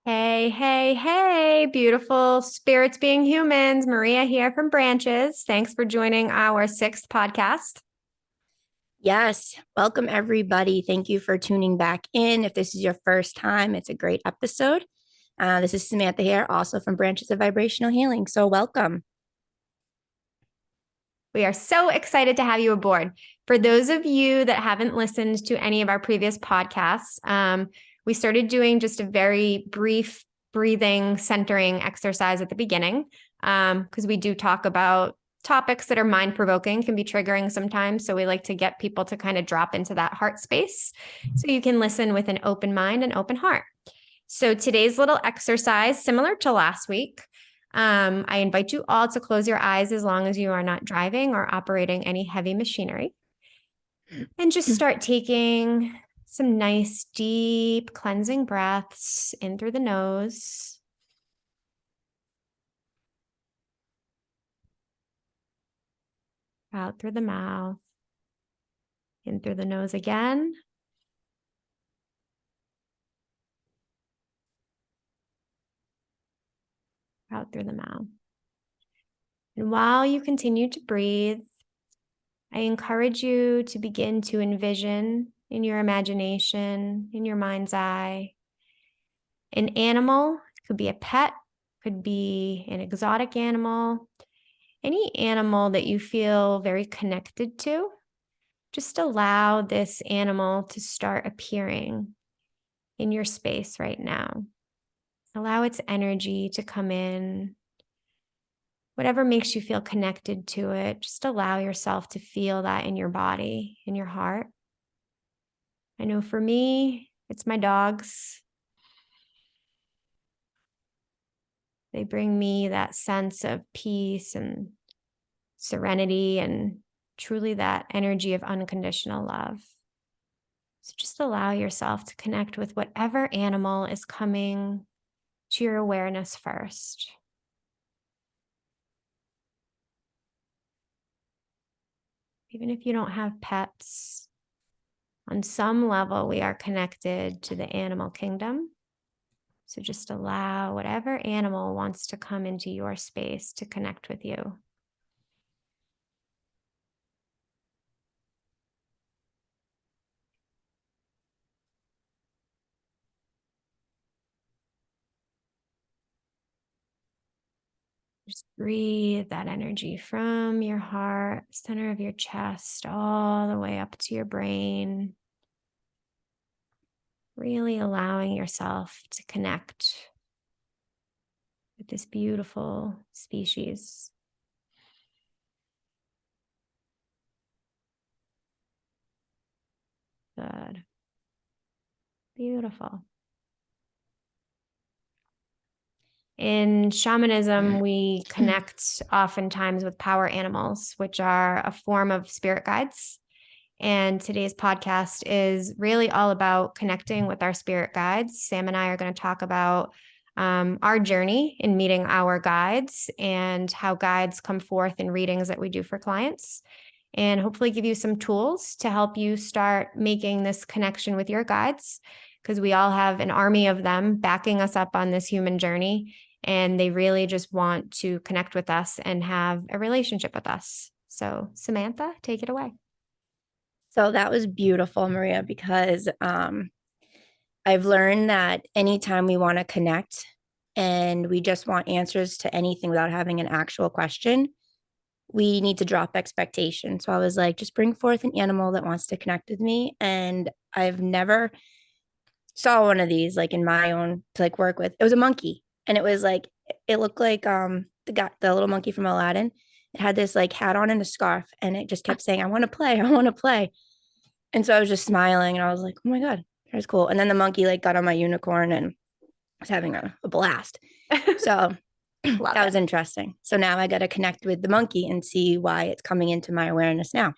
Hey, hey, hey, beautiful spirits being humans. Maria here from Branches. Thanks for joining our sixth podcast. Yes, welcome everybody. Thank you for tuning back in. If this is your first time, it's a great episode. This is Samantha here, also from Branches of Vibrational Healing. So, welcome. We are so excited to have you aboard. For those of you that haven't listened to any of our previous podcasts, we started doing just a very brief breathing centering exercise at the beginning because we do talk about topics that are mind provoking, can be triggering sometimes. So we like to get people to kind of drop into that heart space so you can listen with an open mind and open heart. So today's little exercise, similar to last week, I invite you all to close your eyes as long as you are not driving or operating any heavy machinery. And just start taking some nice, deep, cleansing breaths in through the nose. Out through the mouth. In through the nose again. Out through the mouth. And while you continue to breathe, I encourage you to begin to envision in your imagination, in your mind's eye, an animal. It could be a pet, could be an exotic animal, any animal that you feel very connected to. Just allow this animal to start appearing in your space right now. Allow its energy to come in. Whatever makes you feel connected to it, just allow yourself to feel that in your body, in your heart. I know for me, it's my dogs. They bring me that sense of peace and serenity and truly that energy of unconditional love. So just allow yourself to connect with whatever animal is coming to your awareness first. Even if you don't have pets, on some level, we are connected to the animal kingdom. So just allow whatever animal wants to come into your space to connect with you. Just breathe that energy from your heart, center of your chest, all the way up to your brain. Really allowing yourself to connect with this beautiful species. Good. Beautiful. In shamanism, we connect oftentimes with power animals, which are a form of spirit guides. And today's podcast is really all about connecting with our spirit guides. Sam and I are going to talk about our journey in meeting our guides and how guides come forth in readings that we do for clients, and hopefully give you some tools to help you start making this connection with your guides, because we all have an army of them backing us up on this human journey, and they really just want to connect with us and have a relationship with us. So Samantha, take it away. So, that was beautiful, Maria, because I've learned that anytime we want to connect and we just want answers to anything without having an actual question, we need to drop expectation. So I was like, just bring forth an animal that wants to connect with me. And I've never saw one of these like in my own to like work with. It was a monkey. And it was like it looked like the little monkey from Aladdin. It had this like hat on and a scarf, and it just kept saying, I want to play, I want to play. And so I was just smiling and I was like, oh my God, that's cool. And then the monkey like got on my unicorn and was having a blast. So that was interesting. So now I got to connect with the monkey and see why it's coming into my awareness now.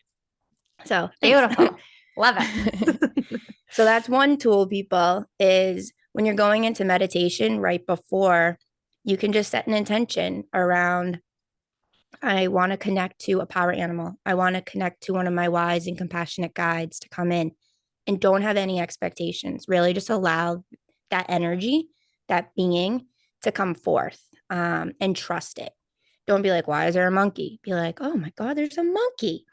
So beautiful. Love it. So that's one tool, people, is when you're going into meditation right before, you can just set an intention around, I want to connect to a power animal. I want to connect to one of my wise and compassionate guides to come in, and don't have any expectations. Really just allow that energy that being to come forth, and trust it. Don't be like, why is there a monkey? Be like, oh my God, there's a monkey.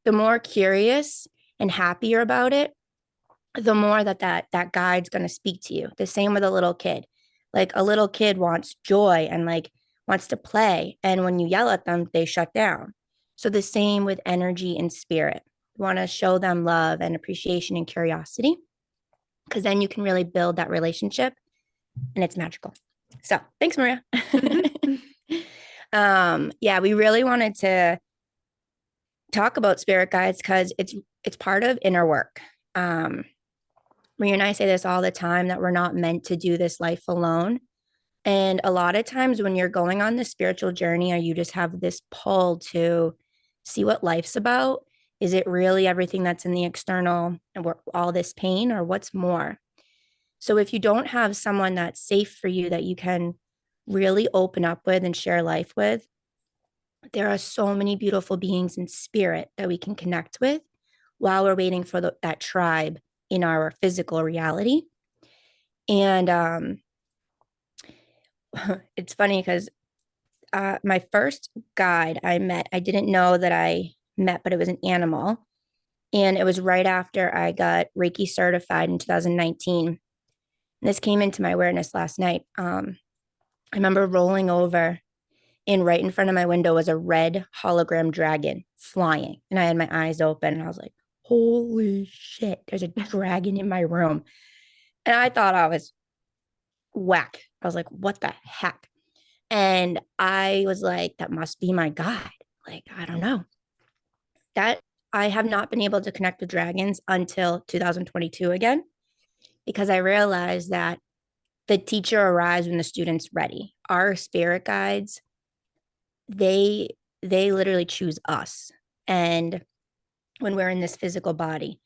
The more curious and happier about it, the more that guide's going to speak to you. The same with a little kid. Like a little kid wants joy and like wants to play. And when you yell at them, they shut down. So the same with energy and spirit. You want to show them love and appreciation and curiosity, because then you can really build that relationship and it's magical. So thanks, Maria. Yeah, we really wanted to talk about spirit guides because it's part of inner work. Maria and I say this all the time, that we're not meant to do this life alone. And a lot of times when you're going on this spiritual journey, or you just have this pull to see what life's about, is it really everything that's in the external and all this pain, or what's more? So if you don't have someone that's safe for you, that you can really open up with and share life with, there are so many beautiful beings in spirit that we can connect with while we're waiting for that tribe in our physical reality. And it's funny because my first guide I met, I didn't know that I met, but it was an animal. And it was right after I got Reiki certified in 2019. And this came into my awareness last night. I remember rolling over, and right in front of my window was a red hologram dragon flying. And I had my eyes open and I was like, holy shit, there's a dragon in my room. And I thought I was whack. I was like, what the heck? And I was like, that must be my guide. Like, I don't know. That I have not been able to connect with dragons until 2022 again, because I realized that the teacher arrives when the student's ready. Our spirit guides, they literally choose us. And when we're in this physical body,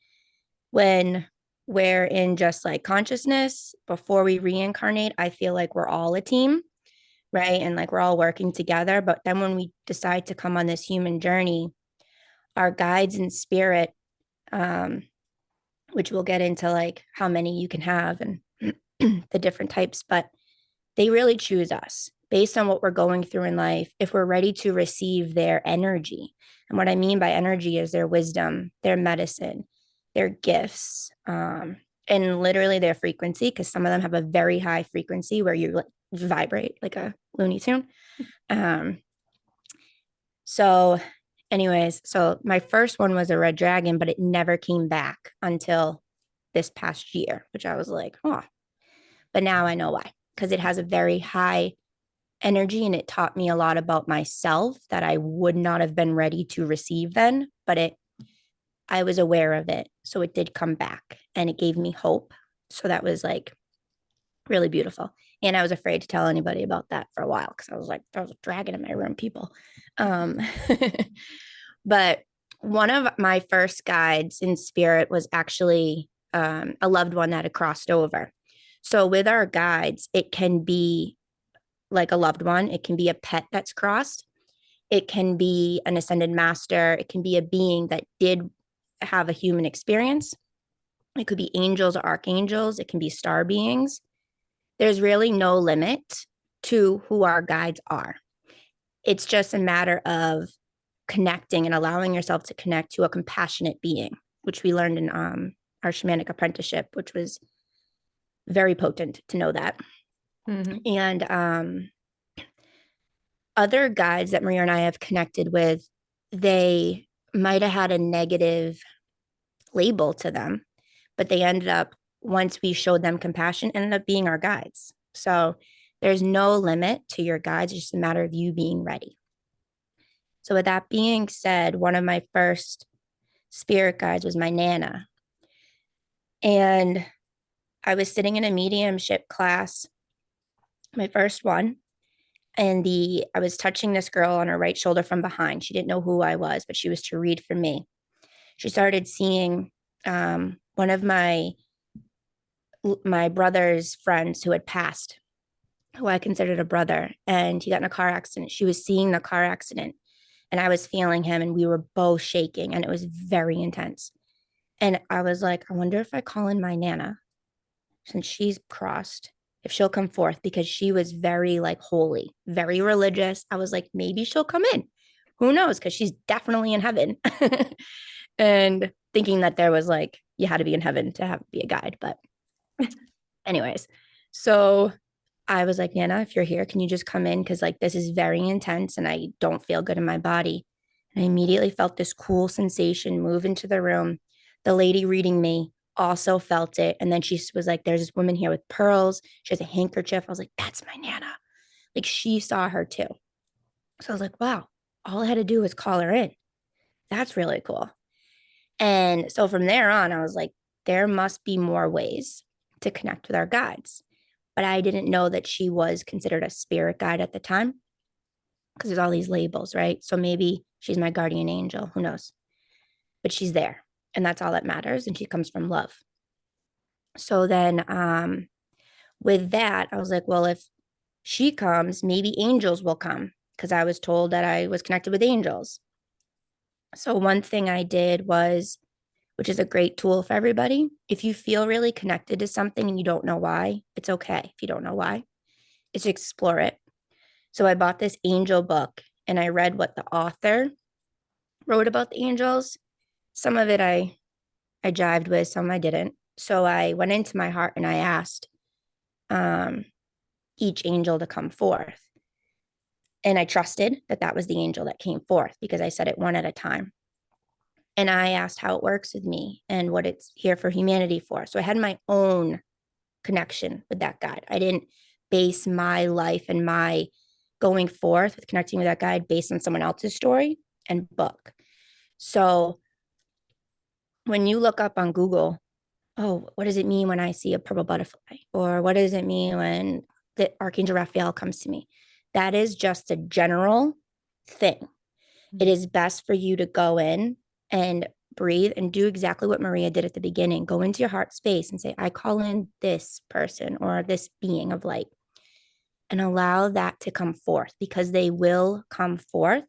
when we're in just like consciousness before we reincarnate, I feel like we're all a team, right? And like we're all working together. But then when we decide to come on this human journey, our guides in spirit, which we'll get into like how many you can have and the different types, but they really choose us based on what we're going through in life, if we're ready to receive their energy. And what I mean by energy is their wisdom, their medicine, their gifts, and literally their frequency, because some of them have a very high frequency where you vibrate like a Looney Tune. So anyways, so my first one was a red dragon, but it never came back until this past year, which I was like, oh, but now I know why, because it has a very high energy and it taught me a lot about myself that I would not have been ready to receive then, but I was aware of it. So it did come back and it gave me hope. So that was like really beautiful. And I was afraid to tell anybody about that for a while because I was like, there was a dragon in my room, people. But one of my first guides in spirit was actually a loved one that had crossed over. So with our guides, it can be like a loved one. It can be a pet that's crossed. It can be an ascended master. It can be a being that did have a human experience. It could be angels or archangels. It can be star beings. There's really no limit to who our guides are. It's just a matter of connecting and allowing yourself to connect to a compassionate being, which we learned in our shamanic apprenticeship, which was very potent to know that. Mm-hmm. And other guides that Maria and I have connected with, they might have had a negative label to them, but they ended up, once we showed them compassion, ended up being our guides. So there's no limit to your guides. It's just a matter of you being ready. So with that being said, one of my first spirit guides was my Nana. And I was sitting in a mediumship class, my first one, and I was touching this girl on her right shoulder from behind. She didn't know who I was, but she was to read for me. She started seeing one of my brother's friends who had passed, who I considered a brother, and he got in a car accident. She was seeing the car accident, and I was feeling him, and we were both shaking, and it was very intense. And I was like, I wonder if I call in my Nana, since she's crossed, if she'll come forth, because she was very like holy, very religious. I was like, maybe she'll come in. Who knows? Because she's definitely in heaven. And thinking that there was like, you had to be in heaven to have be a guide. But anyways, so I was like, Nana, if you're here, can you just come in? Because like this is very intense and I don't feel good in my body. And I immediately felt this cool sensation move into the room. The lady reading me also felt it. And then she was like, there's this woman here with pearls. She has a handkerchief. I was like, that's my Nana. Like she saw her too. So I was like, wow, all I had to do was call her in. That's really cool. And so from there on, I was like, there must be more ways to connect with our guides. But I didn't know that she was considered a spirit guide at the time because there's all these labels, right? So maybe she's my guardian angel, who knows? But she's there, and that's all that matters. And she comes from love. So then with that, I was like, well, if she comes, maybe angels will come because I was told that I was connected with angels. So one thing I did was, which is a great tool for everybody, if you feel really connected to something and you don't know why, it's okay if you don't know why, is to explore it. So I bought this angel book and I read what the author wrote about the angels. Some of it I jived with, some I didn't. So I went into my heart and I asked each angel to come forth. And I trusted that that was the angel that came forth because I said it one at a time. And I asked how it works with me and what it's here for humanity for. So I had my own connection with that guide. I didn't base my life and my going forth with connecting with that guide based on someone else's story and book. So when you look up on Google, oh, what does it mean when I see a purple butterfly? Or what does it mean when the Archangel Raphael comes to me? That is just a general thing. It is best for you to go in and breathe and do exactly what Maria did at the beginning. Go into your heart space and say, I call in this person or this being of light, and allow that to come forth because they will come forth.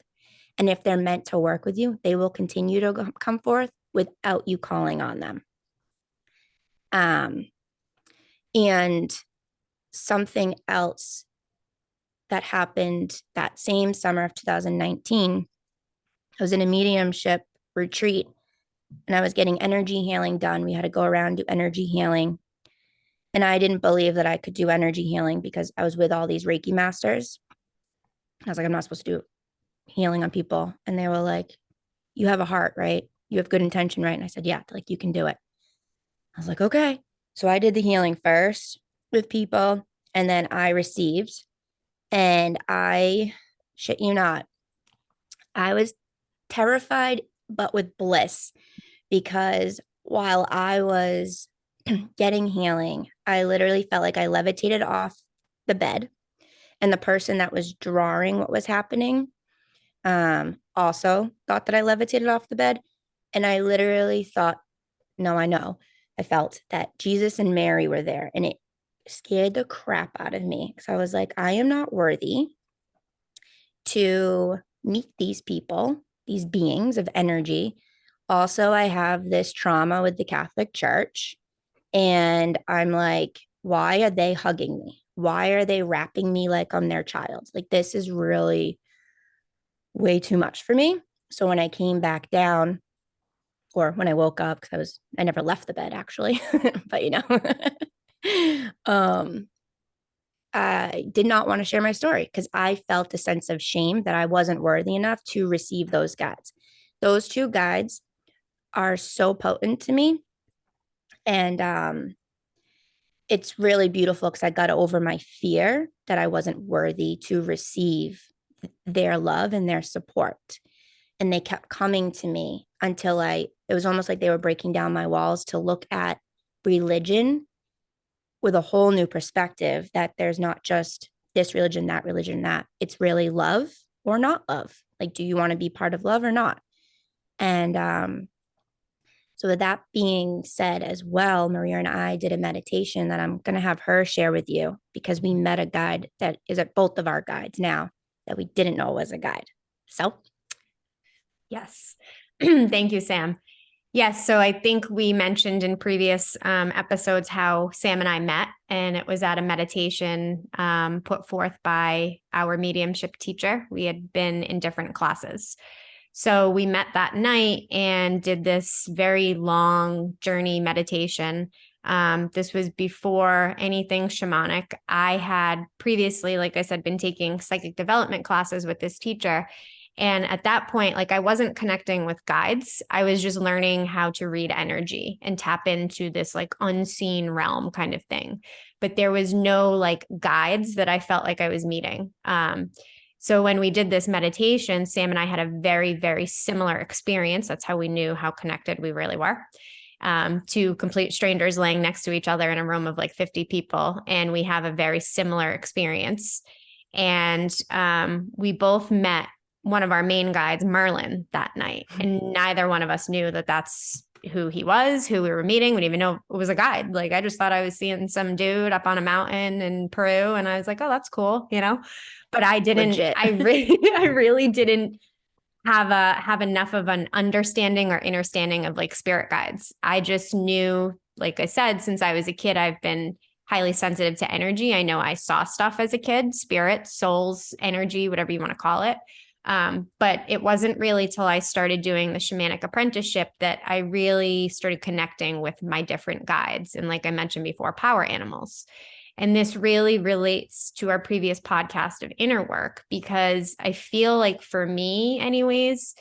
And if they're meant to work with you, they will continue to come forth without you calling on them. And something else that happened that same summer of 2019, I was in a mediumship retreat and I was getting energy healing done. We had to go around do energy healing. And I didn't believe that I could do energy healing because I was with all these Reiki masters. I was like, I'm not supposed to do healing on people. And they were like, you have a heart, right? You have good intention, right? And I said, yeah, like you can do it. I was like, okay. So I did the healing first with people and then I received. And I shit you not, I was terrified, but with bliss because while I was getting healing, I literally felt like I levitated off the bed. And the person that was drawing what was happening also thought that I levitated off the bed. And I literally thought, no, I know. I felt that Jesus and Mary were there and it scared the crap out of me. So I was like, I am not worthy to meet these people, these beings of energy. Also, I have this trauma with the Catholic Church. And I'm like, why are they hugging me? Why are they wrapping me like I'm their child? Like, this is really way too much for me. So when I came back down, or when I woke up, because I never left the bed actually, but I did not want to share my story because I felt a sense of shame that I wasn't worthy enough to receive those guides. Those two guides are so potent to me. And it's really beautiful because I got over my fear that I wasn't worthy to receive their love and their support. And they kept coming to me until it was almost like they were breaking down my walls to look at religion with a whole new perspective, that there's not just this religion, that. It's really love or not love. Like, do you want to be part of love or not? And so with that being said as well, Maria and I did a meditation that I'm going to have her share with you because we met a guide that is at both of our guides now that we didn't know was a guide. So Yes. Thank you, Sam. Yes. So I think we mentioned in previous episodes how Sam and I met, and it was at a meditation put forth by our mediumship teacher. We had been in different classes. So we met that night and did this very long journey meditation. This was before anything shamanic. I had previously, like I said, been taking psychic development classes with this teacher. And at that point, like I wasn't connecting with guides. I was just learning how to read energy and tap into this like unseen realm kind of thing. But there was no like guides that I felt like I was meeting. So when we did this meditation, Sam and I had a very, very similar experience. That's how we knew how connected we really were. Two complete strangers laying next to each other in a room of like 50 people. And we have a very similar experience. And we both met one of our main guides, Merlin, that night. And neither one of us knew that that's who he was, who we were meeting. We didn't even know it was a guide. Like I just thought I was seeing some dude up on a mountain in Peru. And I was like, oh, that's cool, you know? But I didn't, Legit. I really didn't have enough of an understanding or understanding of like spirit guides. I just knew, like I said, since I was a kid, I've been highly sensitive to energy. I know I saw stuff as a kid, spirit, souls, energy, whatever you want to call it. But it wasn't really till I started doing the shamanic apprenticeship that I really started connecting with my different guides. And like I mentioned before, power animals. And this really relates to our previous podcast of inner work, because I feel like for me anyways,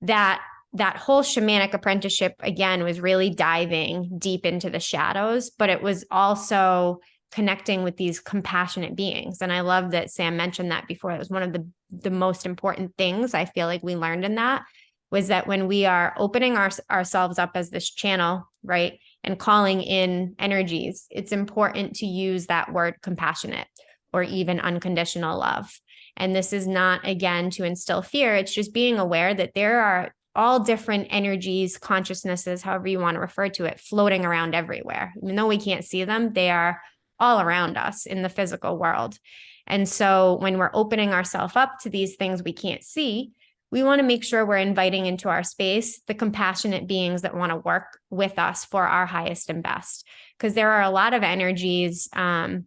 that whole shamanic apprenticeship again was really diving deep into the shadows, but it was also connecting with these compassionate beings. And I love that Sam mentioned that before. It was one of the most important things I feel like we learned in that, was that when we are opening ourselves up as this channel, right, and calling in energies, it's important to use that word compassionate or even unconditional love. And this is not, again, to instill fear. It's just being aware that there are all different energies, consciousnesses, however you want to refer to it, floating around everywhere. Even though we can't see them, they are all around us in the physical world. And so when we're opening ourselves up to these things we can't see, we want to make sure we're inviting into our space the compassionate beings that want to work with us for our highest and best. Because there are a lot of energies in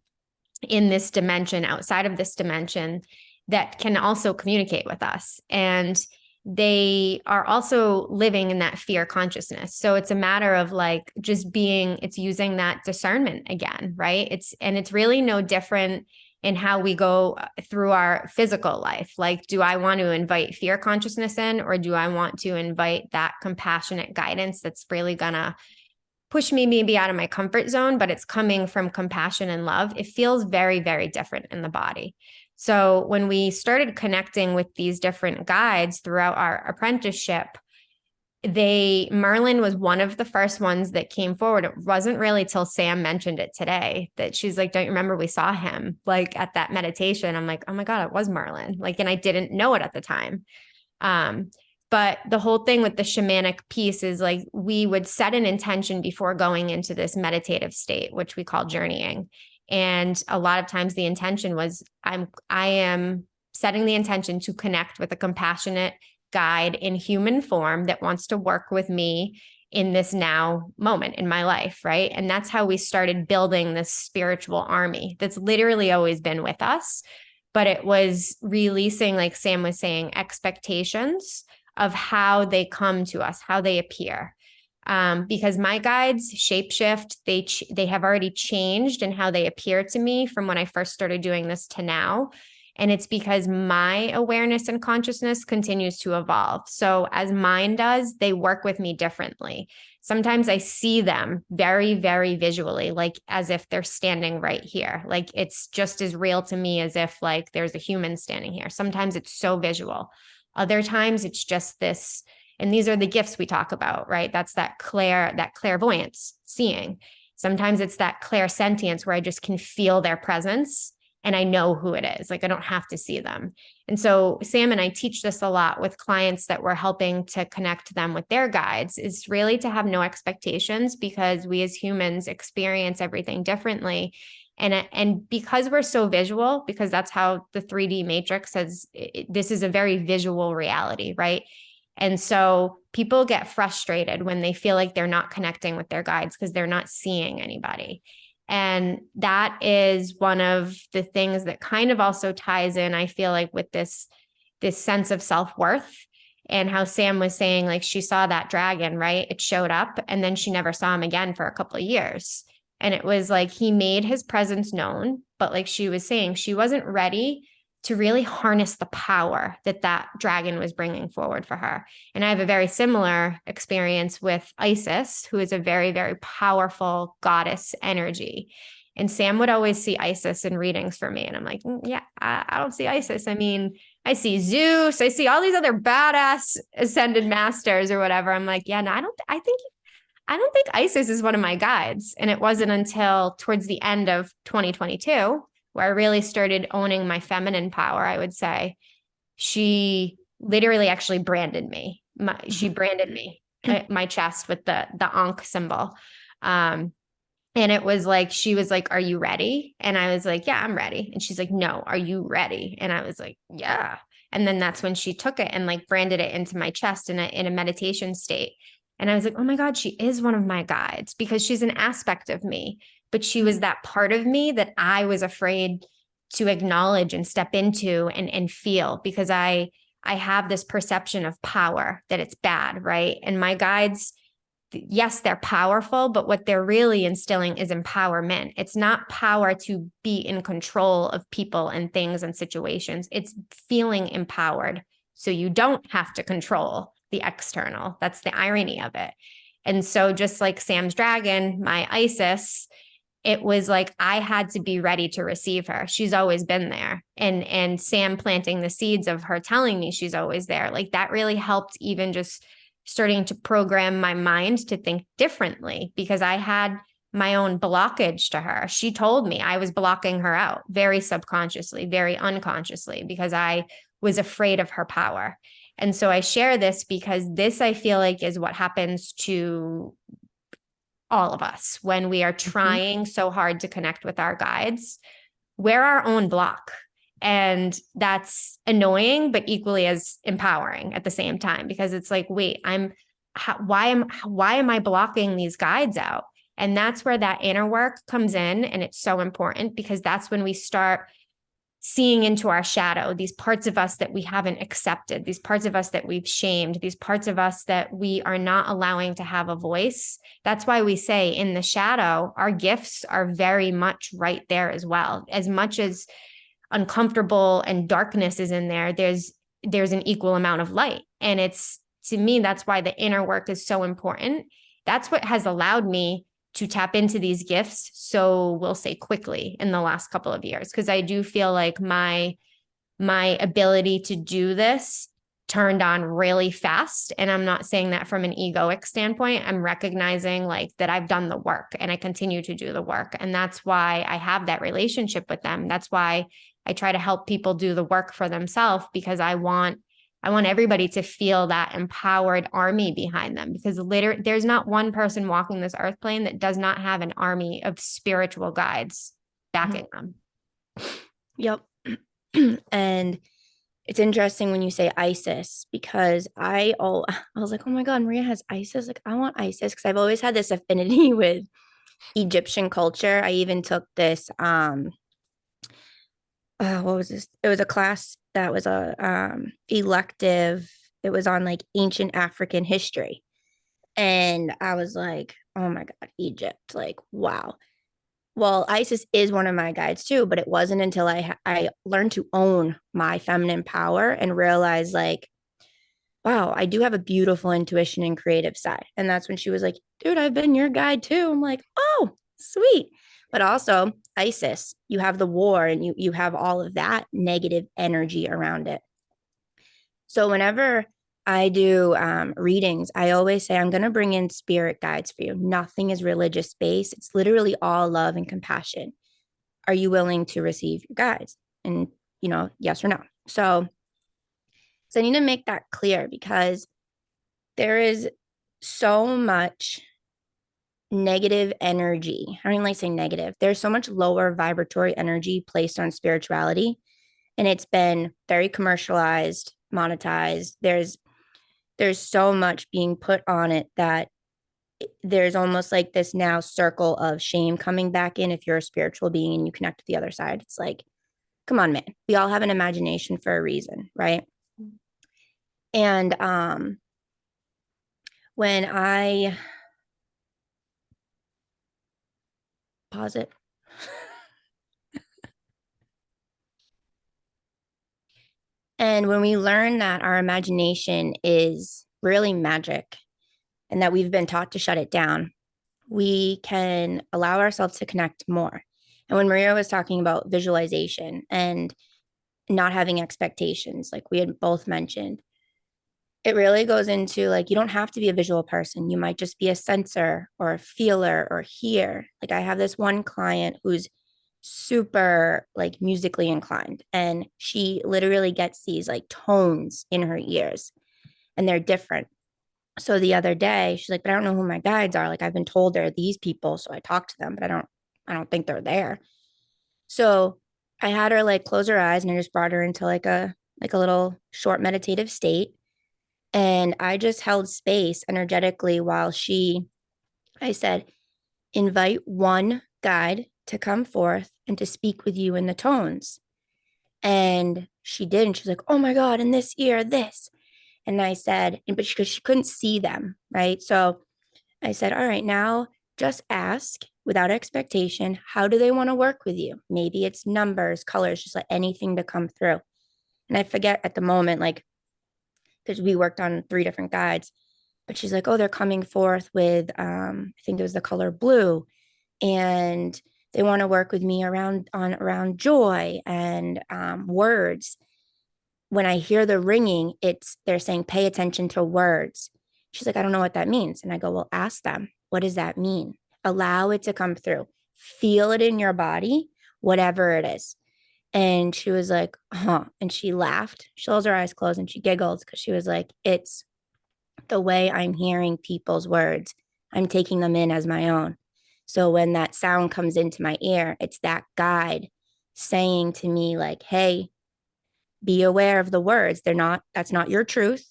this dimension, outside of this dimension, that can also communicate with us. And they are also living in that fear consciousness. So it's a matter of like just it's using that discernment again, right? It's really no different in how we go through our physical life. Like, do I want to invite fear consciousness in, or do I want to invite that compassionate guidance that's really gonna push me maybe out of my comfort zone, but it's coming from compassion and love? It feels very, very different in the body. So when we started connecting with these different guides throughout our apprenticeship, Merlin was one of the first ones that came forward. It wasn't really till Sam mentioned it today that she's like, don't you remember we saw him like at that meditation? I'm like, oh my God, it was Merlin. Like, and I didn't know it at the time. But the whole thing with the shamanic piece is like, we would set an intention before going into this meditative state, which we call journeying. And a lot of times the intention was, I am setting the intention to connect with a compassionate guide in human form that wants to work with me in this now moment in my life, right? And that's how we started building this spiritual army that's literally always been with us. But it was releasing, like Sam was saying, expectations of how they come to us, how they appear. Because my guides shapeshift, they have already changed in how they appear to me from when I first started doing this to now. And it's because my awareness and consciousness continues to evolve. So as mine does, they work with me differently. Sometimes I see them very, very visually, like as if they're standing right here. Like it's just as real to me as if like there's a human standing here. Sometimes it's so visual. Other times it's just this, and these are the gifts we talk about, right? That's that clairvoyance, seeing. Sometimes it's that clairsentience where I just can feel their presence and I know who it is. Like I don't have to see them. And so Sam and I teach this a lot with clients that we're helping to connect them with their guides, is really to have no expectations, because we as humans experience everything differently. And because we're so visual, because that's how the 3D matrix says, this is a very visual reality, right? And so people get frustrated when they feel like they're not connecting with their guides because they're not seeing anybody. And that is one of the things that kind of also ties in, I feel like, with this sense of self-worth, and how Sam was saying, like, she saw that dragon, right? It showed up and then she never saw him again for a couple of years. And it was like he made his presence known, but like she was saying, she wasn't ready to really harness the power that that dragon was bringing forward for her. And I have a very similar experience with Isis, who is a very, very powerful goddess energy. And Sam would always see Isis in readings for me. And I'm like, yeah, I don't see Isis. I mean, I see Zeus. I see all these other badass ascended masters or whatever. I'm like, yeah, no, I don't think Isis is one of my guides. And it wasn't until towards the end of 2022 where I really started owning my feminine power, I would say. She literally actually branded me. She branded me, my chest with the Ankh symbol. And it was like, she was like, are you ready? And I was like, yeah, I'm ready. And she's like, no, are you ready? And I was like, yeah. And then that's when she took it and like branded it into my chest in a meditation state. And I was like, oh my God, she is one of my guides, because she's an aspect of me, but she was that part of me that I was afraid to acknowledge and step into and feel, because I have this perception of power that it's bad, right? And my guides, yes, they're powerful, but what they're really instilling is empowerment. It's not power to be in control of people and things and situations. It's feeling empowered so you don't have to control the external. That's the irony of it. And so just like Sam's dragon, my Isis, it was like I had to be ready to receive her. She's always been there. And Sam planting the seeds of her telling me she's always there, like that really helped, even just starting to program my mind to think differently, because I had my own blockage to her. She told me I was blocking her out very subconsciously, very unconsciously, because I was afraid of her power. And so I share this because this, I feel like, is what happens to all of us when we are trying so hard to connect with our guides. We're our own block. And that's annoying, but equally as empowering at the same time, because it's like, wait, why am I blocking these guides out? And that's where that inner work comes in. And it's so important, because that's when we start seeing into our shadow, these parts of us that we haven't accepted, these parts of us that we've shamed, these parts of us that we are not allowing to have a voice. That's why we say in the shadow, our gifts are very much right there as well. As much as uncomfortable and darkness is in there, there's an equal amount of light. And it's, to me, that's why the inner work is so important. That's what has allowed me to tap into these gifts, so we'll say quickly, in the last couple of years, because I do feel like my ability to do this turned on really fast. And I'm not saying that from an egoic standpoint. I'm recognizing like that I've done the work and I continue to do the work. And that's why I have that relationship with them. That's why I try to help people do the work for themselves, because I want everybody to feel that empowered army behind them, because there's not one person walking this earth plane that does not have an army of spiritual guides backing them. Yep. And it's interesting when you say Isis, because I was like, oh my God, Maria has Isis. Like, I want Isis, because I've always had this affinity with Egyptian culture. I even took this what was this? It was a class that was a elective. It was on like ancient African history. And I was like, oh my God, Egypt. Like, wow. Well, Isis is one of my guides too, but it wasn't until I learned to own my feminine power and realize like, wow, I do have a beautiful intuition and creative side. And that's when she was like, dude, I've been your guide too. I'm like, oh, sweet. But also Isis, you have the war and you have all of that negative energy around it. So whenever I do readings, I always say, I'm going to bring in spirit guides for you. Nothing is religious based. It's literally all love and compassion. Are you willing to receive your guides? And, yes or no. So I need to make that clear, because there is so much negative energy. I don't even like saying negative. There's so much lower vibratory energy placed on spirituality, and it's been very commercialized, monetized. There's there's so much being put on it that there's almost like this now circle of shame coming back in if you're a spiritual being and you connect with the other side. It's like, come on, man. We all have an imagination for a reason, right? And when I pause it. And when we learn that our imagination is really magic and that we've been taught to shut it down, we can allow ourselves to connect more. And when Maria was talking about visualization and not having expectations, like we had both mentioned, it really goes into like, you don't have to be a visual person. You might just be a sensor or a feeler or hear. Like I have this one client who's super like musically inclined, and she literally gets these like tones in her ears and they're different. So the other day she's like, but I don't know who my guides are. Like I've been told they're these people. So I talk to them, but I don't think they're there. So I had her like close her eyes and I just brought her into like a little short meditative state. And I just held space energetically while I said, invite one guide to come forth and to speak with you in the tones. And she did. And she's like, oh my God, in this ear, this. And I said, but she couldn't see them. Right. So I said, all right, now just ask without expectation, how do they want to work with you? Maybe it's numbers, colors, just like anything to come through. And I forget at the moment, like, because we worked on 3 different guides, but she's like, oh, they're coming forth with, I think it was the color blue. And they want to work with me around joy and words. When I hear the ringing, they're saying, pay attention to words. She's like, I don't know what that means. And I go, well, ask them. What does that mean? Allow it to come through. Feel it in your body, whatever it is. And she was like, huh. And she laughed. She holds her eyes closed and she giggled because she was like, it's the way I'm hearing people's words. I'm taking them in as my own. So when that sound comes into my ear, it's that guide saying to me, like, hey, be aware of the words. That's not your truth.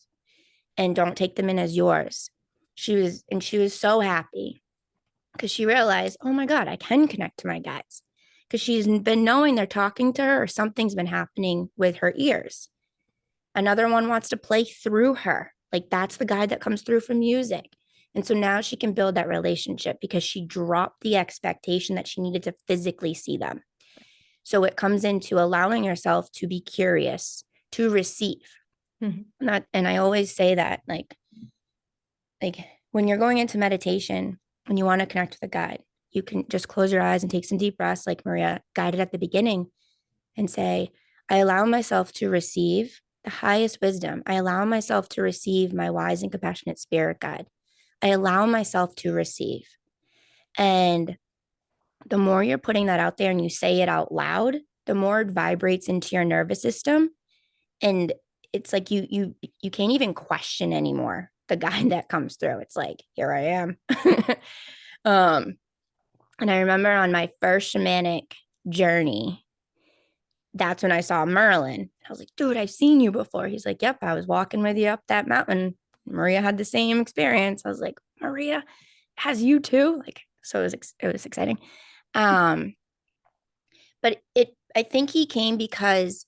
And don't take them in as yours. She was so happy because she realized, oh my God, I can connect to my guides. Because she's been knowing they're talking to her or something's been happening with her ears. Another one wants to play through her. Like that's the guide that comes through from music. And so now she can build that relationship because she dropped the expectation that she needed to physically see them. So it comes into allowing yourself to be curious, to receive. And I always say that like when you're going into meditation, when you want to connect with a guide, you can just close your eyes and take some deep breaths, like Maria guided at the beginning, and say, I allow myself to receive the highest wisdom. I allow myself to receive my wise and compassionate spirit guide. I allow myself to receive. And the more you're putting that out there and you say it out loud, the more it vibrates into your nervous system. And it's like you can't even question anymore the guide that comes through. It's like, here I am. And I remember on my first shamanic journey, that's when I saw Merlin. I was like, dude, I've seen you before. He's like, yep, I was walking with you up that mountain. Maria had the same experience. I was like, Maria has you too. Like, so it was exciting. But I think he came because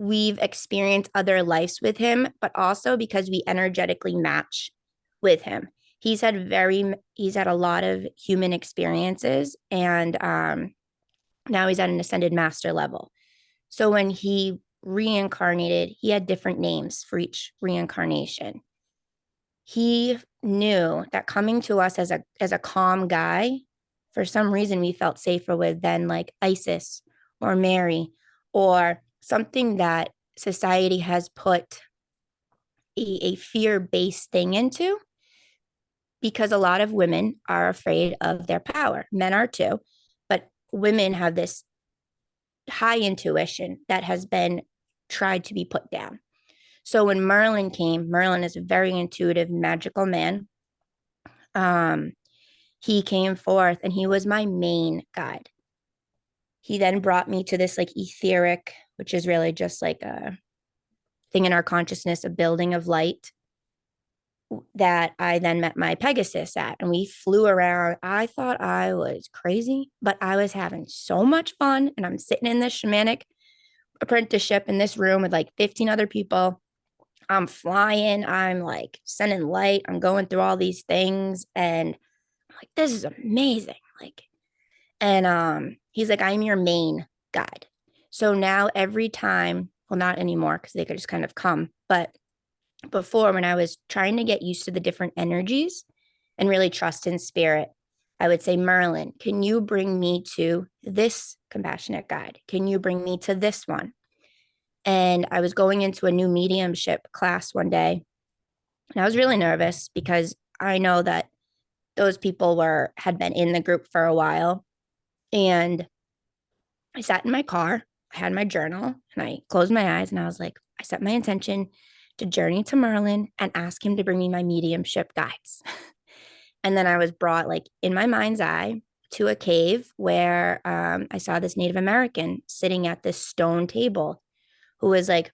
we've experienced other lives with him, but also because we energetically match with him. He's had a lot of human experiences, and now he's at an ascended master level. So when he reincarnated, he had different names for each reincarnation. He knew that coming to us as a calm guy, for some reason we felt safer with than like Isis or Mary or something that society has put a fear-based thing into, because a lot of women are afraid of their power. Men are too, but women have this high intuition that has been tried to be put down. So when Merlin came, Merlin is a very intuitive, magical man. He came forth and he was my main guide. He then brought me to this like etheric, which is really just like a thing in our consciousness, a building of light. that I then met my Pegasus at, and we flew around. I thought I was crazy, but I was having so much fun. And I'm sitting in this shamanic apprenticeship in this room with like 15 other people. I'm flying, I'm like sending light, I'm going through all these things, and I'm like, this is amazing. Like, and he's like, I'm your main guide. So now every time, well, not anymore because they could just kind of come, but before, when I was trying to get used to the different energies and really trust in spirit, I would say, Merlin, can you bring me to this compassionate guide? Can you bring me to this one? And I was going into a new mediumship class one day, and I was really nervous because I know that those people had been in the group for a while. And I sat in my car, I had my journal, and I closed my eyes, and I was like, I set my intention to journey to Merlin and ask him to bring me my mediumship guides. And then I was brought, like, in my mind's eye to a cave where I saw this Native American sitting at this stone table who was like,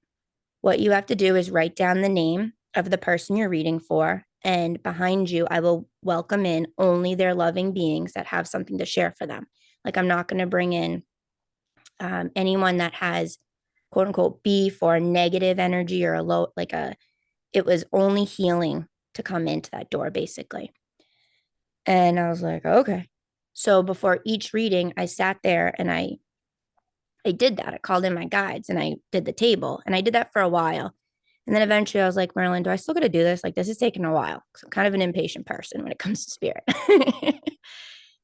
what you have to do is write down the name of the person you're reading for. And behind you, I will welcome in only their loving beings that have something to share for them. Like, I'm not going to bring in anyone that has quote unquote beef or negative energy or a low, it was only healing to come into that door, basically. And I was like, okay. So before each reading, I sat there and I did that. I called in my guides and I did the table, and I did that for a while. And then eventually I was like, Marilyn, do I still got to do this? Like, this is taking a while because I'm kind of an impatient person when it comes to spirit.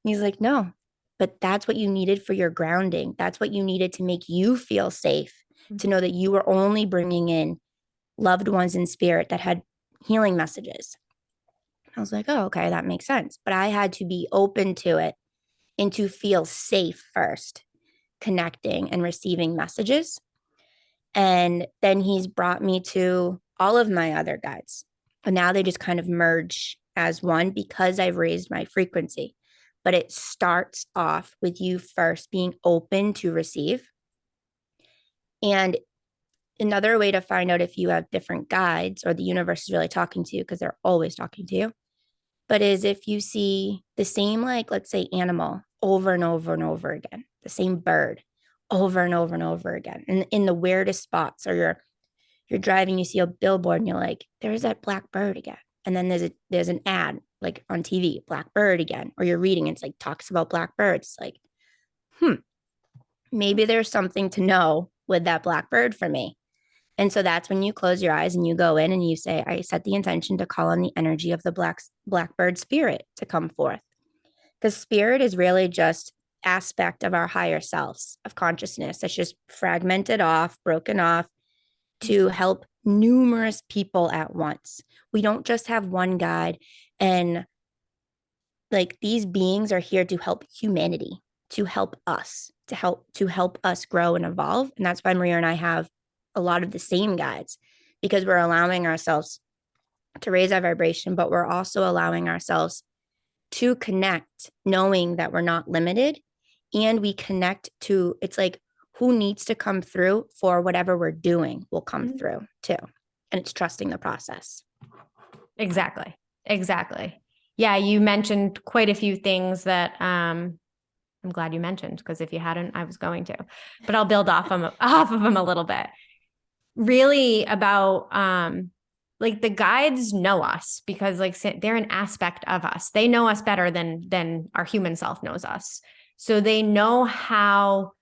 He's like, no, but that's what you needed for your grounding. That's what you needed to make you feel safe, to know that you were only bringing in loved ones in spirit that had healing messages. I was like, oh, okay, that makes sense. But I had to be open to it and to feel safe first, connecting and receiving messages. And then he's brought me to all of my other guides. And now they just kind of merge as one because I've raised my frequency. But it starts off with you first being open to receive. And another way to find out if you have different guides or the universe is really talking to you, because they're always talking to you, but is if you see the same, like, let's say, animal over and over and over again, the same bird over and over and over again, and in the weirdest spots, or you're driving, you see a billboard and you're like, there's that black bird again. And then there's an ad like on TV, black bird again, or you're reading, it's like talks about black birds. It's like, maybe there's something to know with that black bird for me. And so that's when you close your eyes and you go in and you say, I set the intention to call on the energy of the blackbird spirit to come forth. Because spirit is really just aspect of our higher selves of consciousness that's just fragmented off, broken off to help numerous people at once. We don't just have one guide. And like, these beings are here to help humanity, to help us, to help us grow and evolve. And that's why Maria and I have a lot of the same guides, because we're allowing ourselves to raise our vibration, but we're also allowing ourselves to connect, knowing that we're not limited. And we connect to, it's like, who needs to come through for whatever we're doing will come through too. And it's trusting the process. Exactly. Yeah, you mentioned quite a few things that I'm glad you mentioned, because if you hadn't, I was going to, but I'll build off of them a little bit. Really about like, the guides know us because, like, they're an aspect of us. They know us better than our human self knows us. So they know how.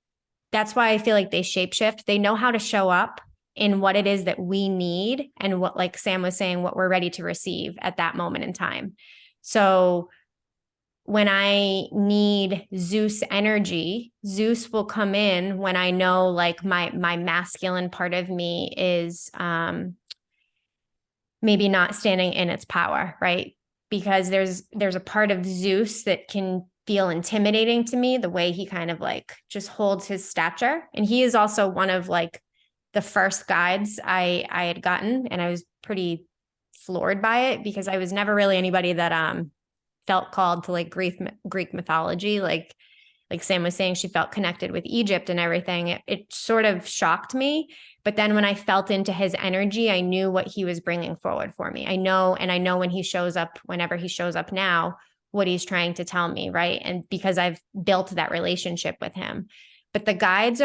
That's why I feel like they shapeshift. They know how to show up in what it is that we need, and what, like Sam was saying, what we're ready to receive at that moment in time. So when I need Zeus energy, Zeus will come in when I know, like, my masculine part of me is maybe not standing in its power, right? Because there's a part of Zeus that can feel intimidating to me, the way he kind of like just holds his stature. And he is also one of, like, the first guides I had gotten, and I was pretty floored by it because I was never really anybody that felt called to, like, Greek mythology. Like, like Sam was saying, she felt connected with Egypt and everything. It sort of shocked me. But then when I felt into his energy, I knew what he was bringing forward for me. I know when he shows up, whenever he shows up now, what he's trying to tell me, right? And because I've built that relationship with him. But the guides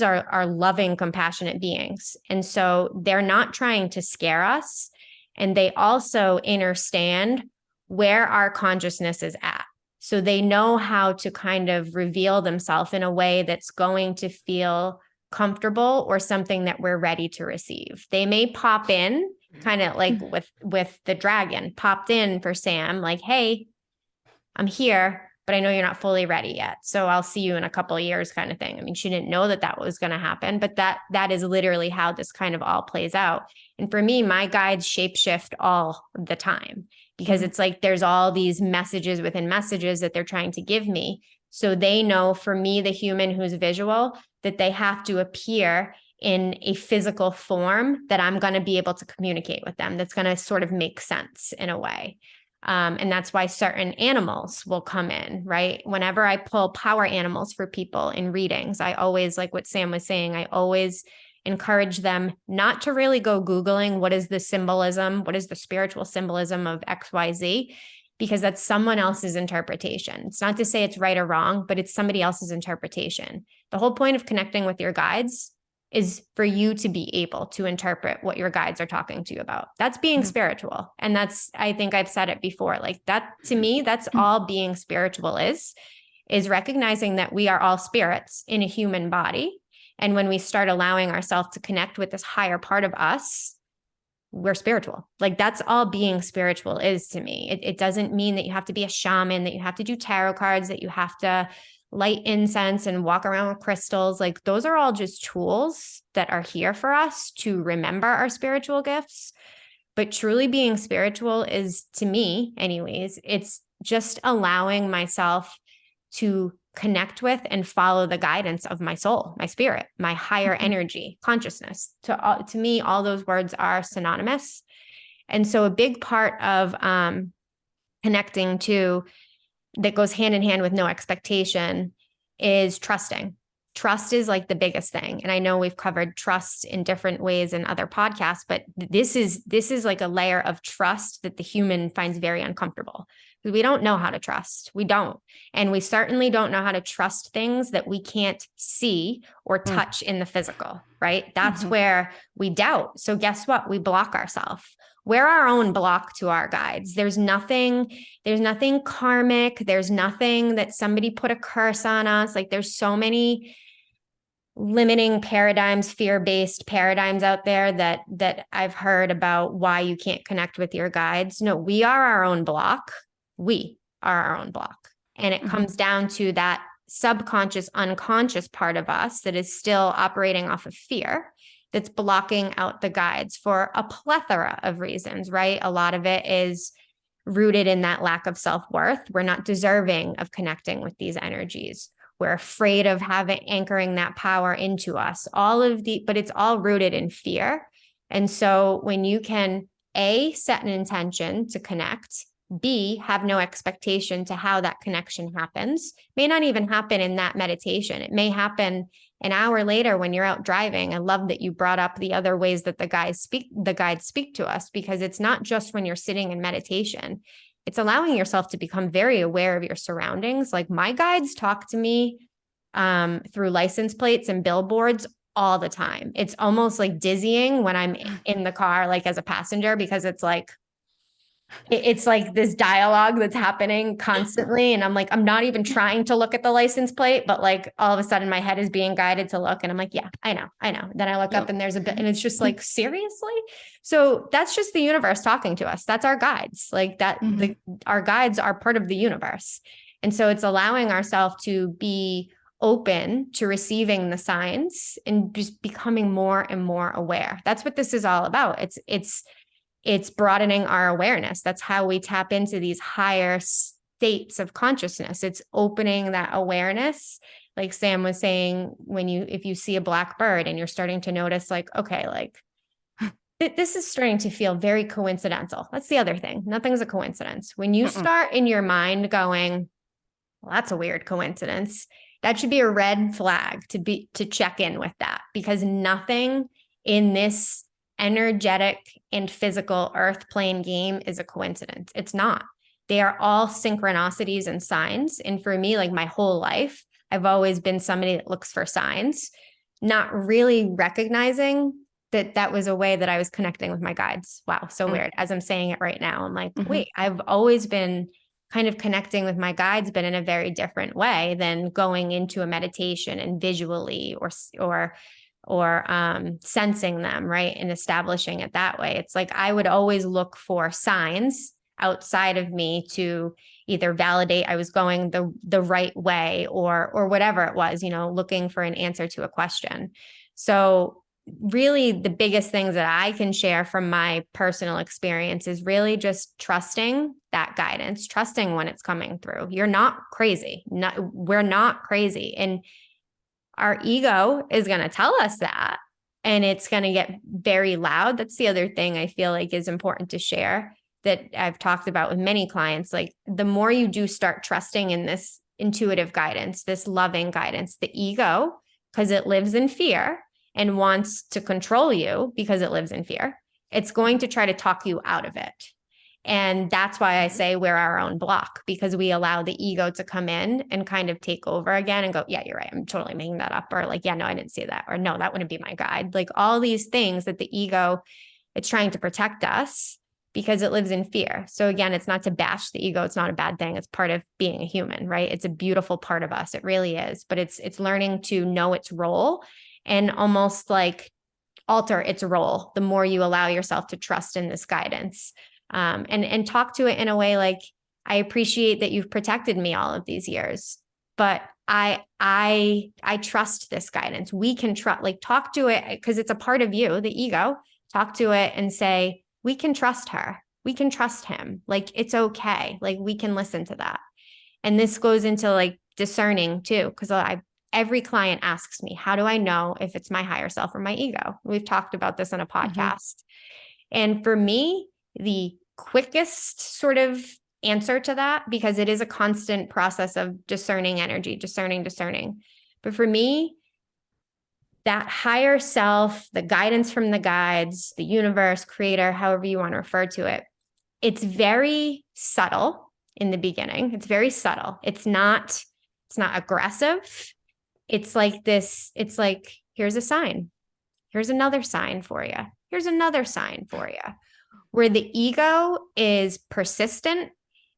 are loving, compassionate beings. And so they're not trying to scare us. And they also understand where our consciousness is at. So they know how to kind of reveal themselves in a way that's going to feel comfortable or something that we're ready to receive. They may pop in kind of like with the dragon, popped in for Sam, like, hey, I'm here, but I know you're not fully ready yet. So I'll see you in a couple of years kind of thing. I mean, she didn't know that was going to happen, but that is literally how this kind of all plays out. And for me, my guides shapeshift all the time because it's like there's all these messages within messages that they're trying to give me. So they know, for me, the human who's visual, that they have to appear in a physical form that I'm going to be able to communicate with them. That's going to sort of make sense in a way. And that's why certain animals will come in, right? Whenever I pull power animals for people in readings, I always, like what Sam was saying, I always encourage them not to really go Googling what is the symbolism, what is the spiritual symbolism of XYZ, because that's someone else's interpretation. It's not to say it's right or wrong, but it's somebody else's interpretation. The whole point of connecting with your guides is for you to be able to interpret what your guides are talking to you about. That's being spiritual. And that's, I think I've said it before, like that, to me, that's all being spiritual is recognizing that we are all spirits in a human body. And when we start allowing ourselves to connect with this higher part of us, we're spiritual. Like that's all being spiritual is to me. It doesn't mean that you have to be a shaman, that you have to do tarot cards, that you have to light incense and walk around with crystals. Like those are all just tools that are here for us to remember our spiritual gifts. But truly being spiritual is, to me anyways, it's just allowing myself to connect with and follow the guidance of my soul, my spirit, my higher energy, consciousness. To me, all those words are synonymous. And so a big part of connecting to, that goes hand in hand with no expectation, is trusting. Trust is like the biggest thing. And I know we've covered trust in different ways in other podcasts, but this is like a layer of trust that the human finds very uncomfortable because we don't know how to trust. We don't. And we certainly don't know how to trust things that we can't see or touch in the physical, right? That's where we doubt. So guess what? We block ourselves. We're our own block to our guides. There's nothing karmic. There's nothing that somebody put a curse on us. Like there's so many limiting paradigms, fear-based paradigms out there that I've heard about why you can't connect with your guides. No, we are our own block. We are our own block. And it comes down to that subconscious, unconscious part of us that is still operating off of fear, that's blocking out the guides for a plethora of reasons, right? A lot of it is rooted in that lack of self-worth. We're not deserving of connecting with these energies. We're afraid of anchoring that power into us. But it's all rooted in fear. And so when you can A, set an intention to connect, B, have no expectation to how that connection happens, may not even happen in that meditation. It may happen an hour later when you're out driving. I love that you brought up the other ways that the guides speak to us, because it's not just when you're sitting in meditation. It's allowing yourself to become very aware of your surroundings. Like my guides talk to me through license plates and billboards all the time. It's almost like dizzying when I'm in the car, like as a passenger, because it's like this dialogue that's happening constantly. And I'm like, I'm not even trying to look at the license plate, but like all of a sudden my head is being guided to look. And I'm like, yeah, I know. Then I look up and there's a bit, and it's just like, seriously? So that's just the universe talking to us. That's our guides. Like that, our guides are part of the universe. And so it's allowing ourselves to be open to receiving the signs and just becoming more and more aware. That's what this is all about. It's broadening our awareness. That's how we tap into these higher states of consciousness. It's opening that awareness. Like Sam was saying, if you see a black bird and you're starting to notice like, okay, like this is starting to feel very coincidental. That's the other thing. Nothing's a coincidence. When you start in your mind going, well, that's a weird coincidence. That should be a red flag to check in with that, because nothing in this energetic and physical earth plane game is a coincidence. It's not. They are all synchronicities and signs. And for me, like my whole life, I've always been somebody that looks for signs, not really recognizing that that was a way that I was connecting with my guides. Wow, so weird. As I'm saying it right now, I'm like, wait, I've always been kind of connecting with my guides, but in a very different way than going into a meditation and visually or sensing them, right? And establishing it that way. It's like I would always look for signs outside of me to either validate I was going the right way or whatever it was, looking for an answer to a question. So really the biggest things that I can share from my personal experience is really just trusting that guidance, trusting when it's coming through. You're not crazy. We're not crazy. And our ego is going to tell us that, and it's going to get very loud. That's the other thing I feel like is important to share that I've talked about with many clients. Like the more you do start trusting in this intuitive guidance, this loving guidance, the ego, because it lives in fear and wants to control you because it lives in fear, it's going to try to talk you out of it. And that's why I say we're our own block, because we allow the ego to come in and kind of take over again and go, yeah, you're right, I'm totally making that up. Or like, yeah, no, I didn't see that. Or no, that wouldn't be my guide. Like all these things that the ego, it's trying to protect us because it lives in fear. So again, it's not to bash the ego. It's not a bad thing. It's part of being a human, right? It's a beautiful part of us. It really is. But it's learning to know its role and almost like alter its role the more you allow yourself to trust in this guidance. And talk to it in a way like, I appreciate that you've protected me all of these years, but I trust this guidance. We can talk to it because it's a part of you, the ego. Talk to it and say, we can trust her. We can trust him. Like, it's okay. Like, we can listen to that. And this goes into like discerning too, because every client asks me, how do I know if it's my higher self or my ego? We've talked about this on a podcast. And for me, the quickest sort of answer to that, because it is a constant process of discerning energy, discerning. But for me, that higher self, the guidance from the guides, the universe, creator, however you want to refer to it, it's very subtle in the beginning. It's very subtle. It's not aggressive. It's like this, it's like, here's a sign. Here's another sign for you. Here's another sign for you. Where the ego is persistent,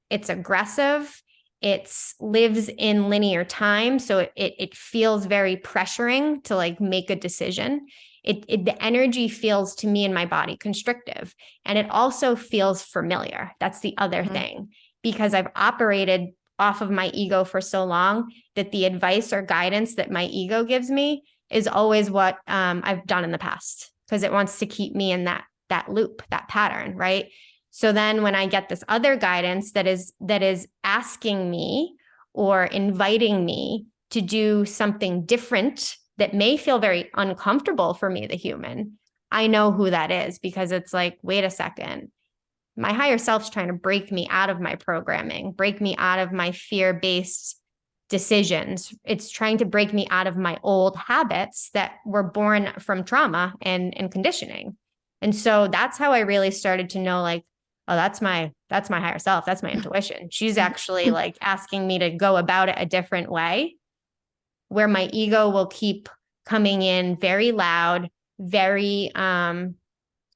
it's aggressive, it lives in linear time. So it feels very pressuring to like make a decision. The energy feels to me in my body constrictive. And it also feels familiar. That's the other thing, because I've operated off of my ego for so long that the advice or guidance that my ego gives me is always what I've done in the past, because it wants to keep me in that loop, that pattern, right? So then when I get this other guidance that is asking me or inviting me to do something different that may feel very uncomfortable for me, the human, I know who that is, because it's like, wait a second, my higher self's trying to break me out of my programming, break me out of my fear-based decisions. It's trying to break me out of my old habits that were born from trauma and conditioning. And so that's how I really started to know, like, oh, that's my higher self. That's my intuition. She's actually like asking me to go about it a different way, where my ego will keep coming in very loud, very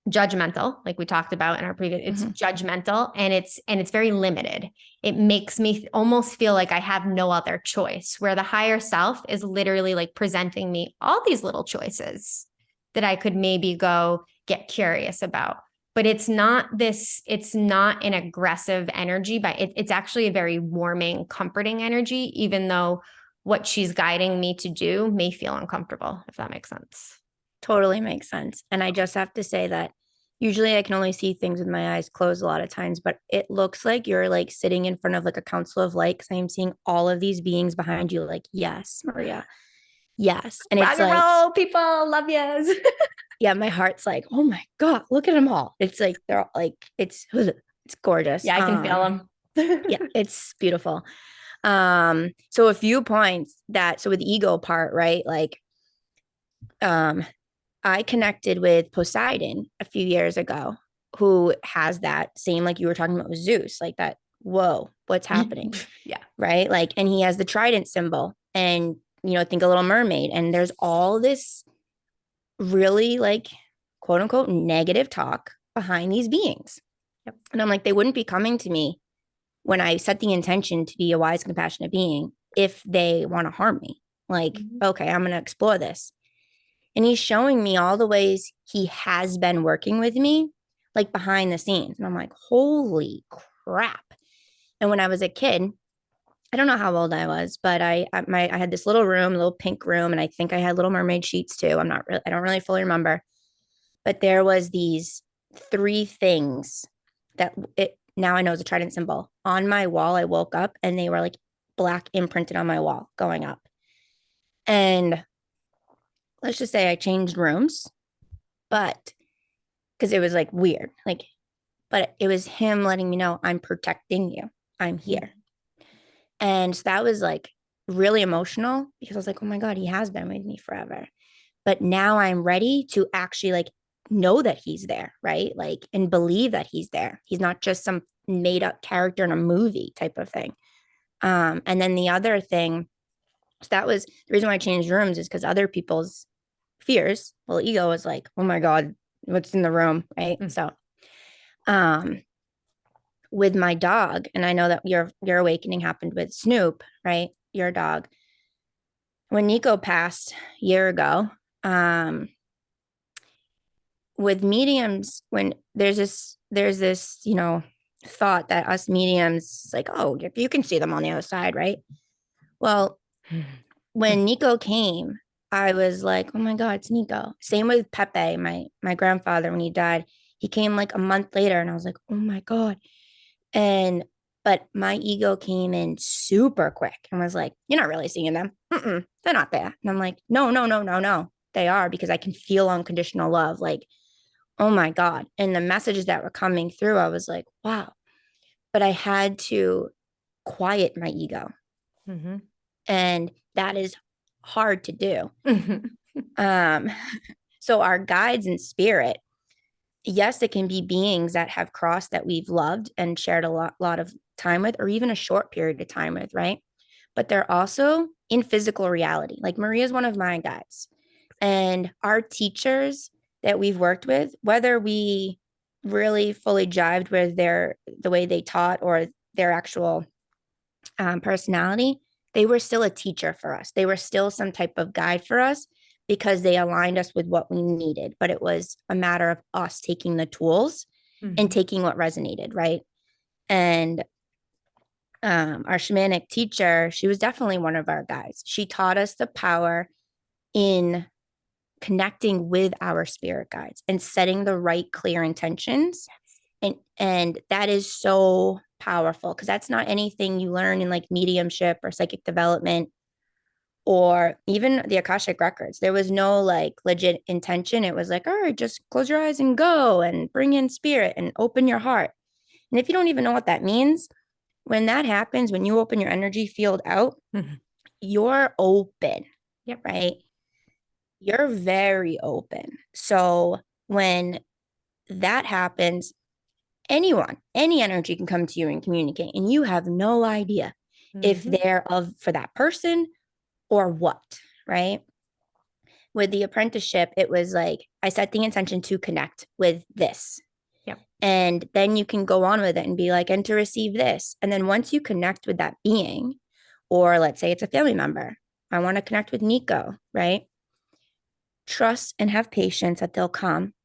judgmental, like we talked about in our previous, it's judgmental, and it's very limited. It makes me almost feel like I have no other choice, where the higher self is literally like presenting me all these little choices that I could maybe go get curious about. But it's not an aggressive energy, but it's actually a very warming, comforting energy, even though what she's guiding me to do may feel uncomfortable, if that makes sense. Totally makes sense. And I just have to say that usually I can only see things with my eyes closed a lot of times, but it looks like you're like sitting in front of like a council of light, because I'm seeing all of these beings behind you, like, yes, Maria. Yes. And Rock it's and like, roll, people, love yous. yeah, my heart's like, oh my God, look at them all. It's like, they're all like, it's gorgeous. Yeah, I can feel them. Yeah, it's beautiful. So a few points so with the ego part, right? Like, I connected with Poseidon a few years ago, who has that same, like you were talking about with Zeus, like that, whoa, what's happening? Yeah. Right. Like, and he has the trident symbol and, think a Little Mermaid. And there's all this really like, quote unquote, negative talk behind these beings. Yep. And I'm like, they wouldn't be coming to me when I set the intention to be a wise, compassionate being if they want to harm me. Like, okay, I'm going to explore this. And he's showing me all the ways he has been working with me, like behind the scenes. And I'm like, holy crap. And when I was a kid, I don't know how old I was, but I had this little room, little pink room, and I think I had Little Mermaid sheets too. I don't really fully remember. But there was these three things that now I know is a trident symbol. On my wall, I woke up and they were like black imprinted on my wall going up. And let's just say I changed rooms, but because it was like weird, like, but it was him letting me know I'm protecting you. I'm here. And so that was like really emotional because I was like, oh my God, he has been with me forever. But now I'm ready to actually like know that he's there, right? Like, and believe that he's there. He's not just some made up character in a movie type of thing. And then the other thing, so that was the reason why I changed rooms is because other people's fears, well, ego was like, oh my God, what's in the room, right? So, with my dog, and I know that your awakening happened with Snoop, right? Your dog. When Nico passed a year ago, with mediums, when there's this, thought that us mediums, like, oh, you can see them on the other side, right? Well, when Nico came, I was like, oh my God, it's Nico. Same with Pepe, my grandfather, when he died. He came like a month later, and I was like, oh my God. But my ego came in super quick and was like, you're not really seeing them. They're not there. And I'm like, no, no, no, no, no. They are, because I can feel unconditional love. Like, oh my God. And the messages that were coming through, I was like, wow. But I had to quiet my ego. And that is hard to do. So our guides in spirit, yes, it can be beings that have crossed that we've loved and shared a lot of time with, or even a short period of time with, right? But they're also in physical reality. Like Maria is one of my guides, and our teachers that we've worked with, whether we really fully jived with the way they taught or their actual personality, they were still a teacher for us. They were still some type of guide for us because they aligned us with what we needed. But it was a matter of us taking the tools and taking what resonated, right? And our shamanic teacher, she was definitely one of our guides. She taught us the power in connecting with our spirit guides and setting the right clear intentions. And that is so powerful, because that's not anything you learn in like mediumship or psychic development or even the akashic records. There was no like legit intention. It was like, all right, just close your eyes and go and bring in spirit and open your heart. And if you don't even know what that means, when that happens, when you open your energy field out, you're open. Yep. Right? You're very open. So when that happens, any energy can come to you and communicate, and you have no idea if they're for that person or what, right? With the apprenticeship, it was like I set the intention to connect with this. Yep. And then you can go on with it and be like, and to receive this. And then once you connect with that being, or let's say it's a family member, I want to connect with Nico, right? Trust and have patience that they'll come.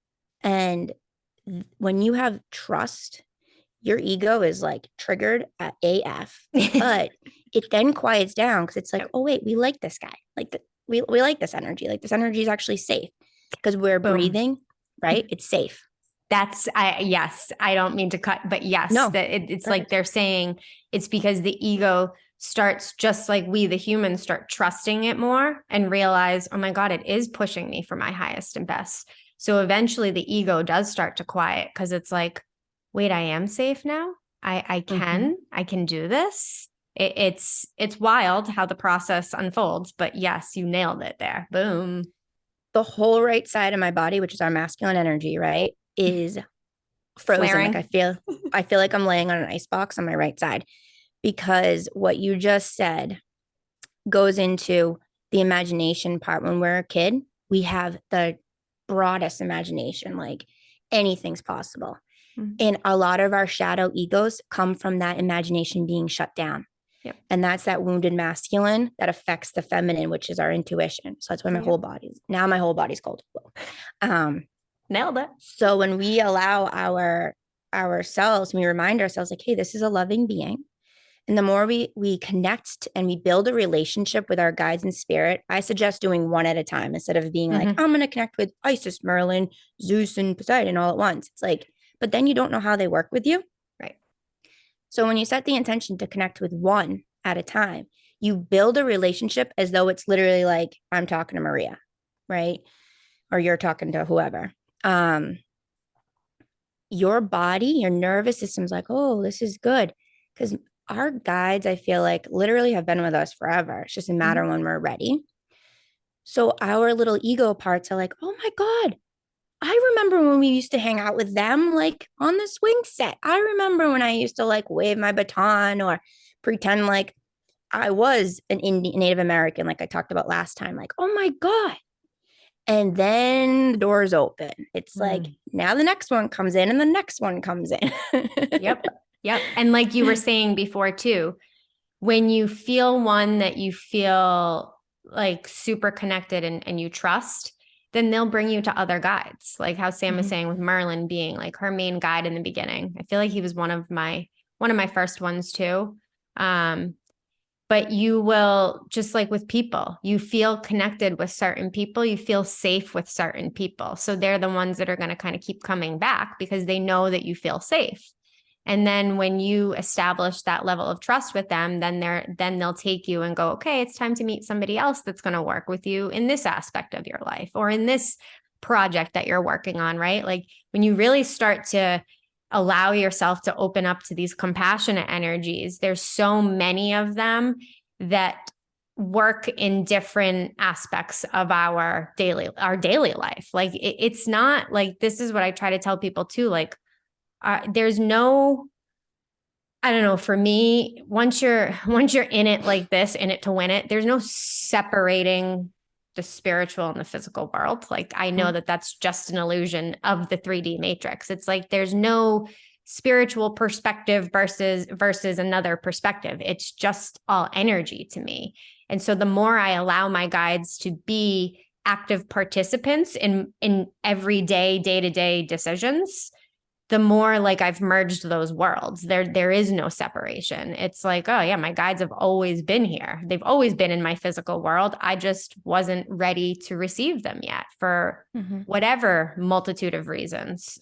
And when you have trust, your ego is like triggered at AF, but it then quiets down because it's like, oh wait, we like this guy. Like we like this energy. Like this energy is actually safe because we're breathing, right? It's safe. Yes, I don't mean to cut, but yes, No, that it's like they're saying it's because the ego starts, just like we, the humans, start trusting it more and realize, oh my God, it is pushing me for my highest and best. So eventually the ego does start to quiet because it's like, wait, I am safe now. I can do this. It's wild how the process unfolds, but yes, you nailed it there. Boom. The whole right side of my body, which is our masculine energy, right, is frozen. Flaring. Like I feel like I'm laying on an ice box on my right side, because what you just said goes into the imagination part. When we're a kid, we have the broadest imagination, like anything's possible. Mm. And a lot of our shadow egos come from that imagination being shut down. Yep. And that's that wounded masculine that affects the feminine, which is our intuition. So that's why my Yep. whole body's cold. Nailed it. So when we allow ourselves, we remind ourselves like, hey, this is a loving being. And the more we connect and we build a relationship with our guides and spirit, I suggest doing one at a time instead of being like, I'm going to connect with Isis, Merlin, Zeus, and Poseidon all at once. It's like, but then you don't know how they work with you. Right. So when you set the intention to connect with one at a time, you build a relationship as though it's literally like, I'm talking to Maria, right? Or you're talking to whoever. Your body, your nervous system's like, oh, this is good. Because our guides, I feel like, literally have been with us forever. It's just a matter when we're ready. So our little ego parts are like, oh my God, I remember when we used to hang out with them, like on the swing set. I remember when I used to like wave my baton or pretend like I was an Indian Native American, like I talked about last time. Like, oh my God. And then the doors open. It's like now the next one comes in and the next one comes in. Yep. Yep. And like you were saying before too, when you feel one that you feel like super connected and you trust, then they'll bring you to other guides. Like how Sam was saying with Merlin being like her main guide in the beginning. I feel like he was one of my first ones too. But you will, just like with people, you feel connected with certain people, you feel safe with certain people. So they're the ones that are going to kind of keep coming back because they know that you feel safe. And then when you establish that level of trust with them, then they'll take you and go, okay, it's time to meet somebody else that's going to work with you in this aspect of your life or in this project that you're working on, right? Like when you really start to allow yourself to open up to these compassionate energies, there's so many of them that work in different aspects of our daily life. Like it's not like, this is what I try to tell people too, like there's no, I don't know, for me, once you're in it like this, in it to win it, there's no separating the spiritual and the physical world. Like I know that that's just an illusion of the 3D matrix. It's like there's no spiritual perspective versus another perspective. It's just all energy to me. And so the more I allow my guides to be active participants in everyday, day-to-day decisions, the more like I've merged those worlds. There is no separation. It's like, oh yeah, my guides have always been here. They've always been in my physical world. I just wasn't ready to receive them yet for whatever multitude of reasons.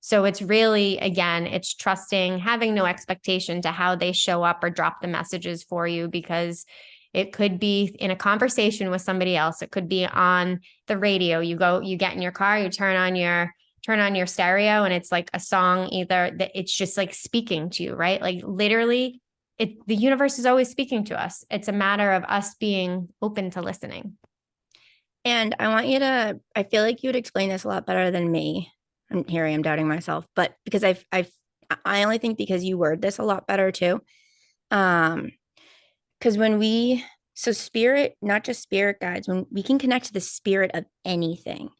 So it's really, again, it's trusting, having no expectation to how they show up or drop the messages for you, because it could be in a conversation with somebody else. It could be on the radio. You get in your car, you turn on your stereo and it's like a song, either that it's just like speaking to you, right? Like literally the universe is always speaking to us. It's a matter of us being open to listening. And I want you to, I feel like you would explain this a lot better than me. And here I am doubting myself, but because I only think because you word this a lot better too. Because so spirit, not just spirit guides, when we can connect to the spirit of anything.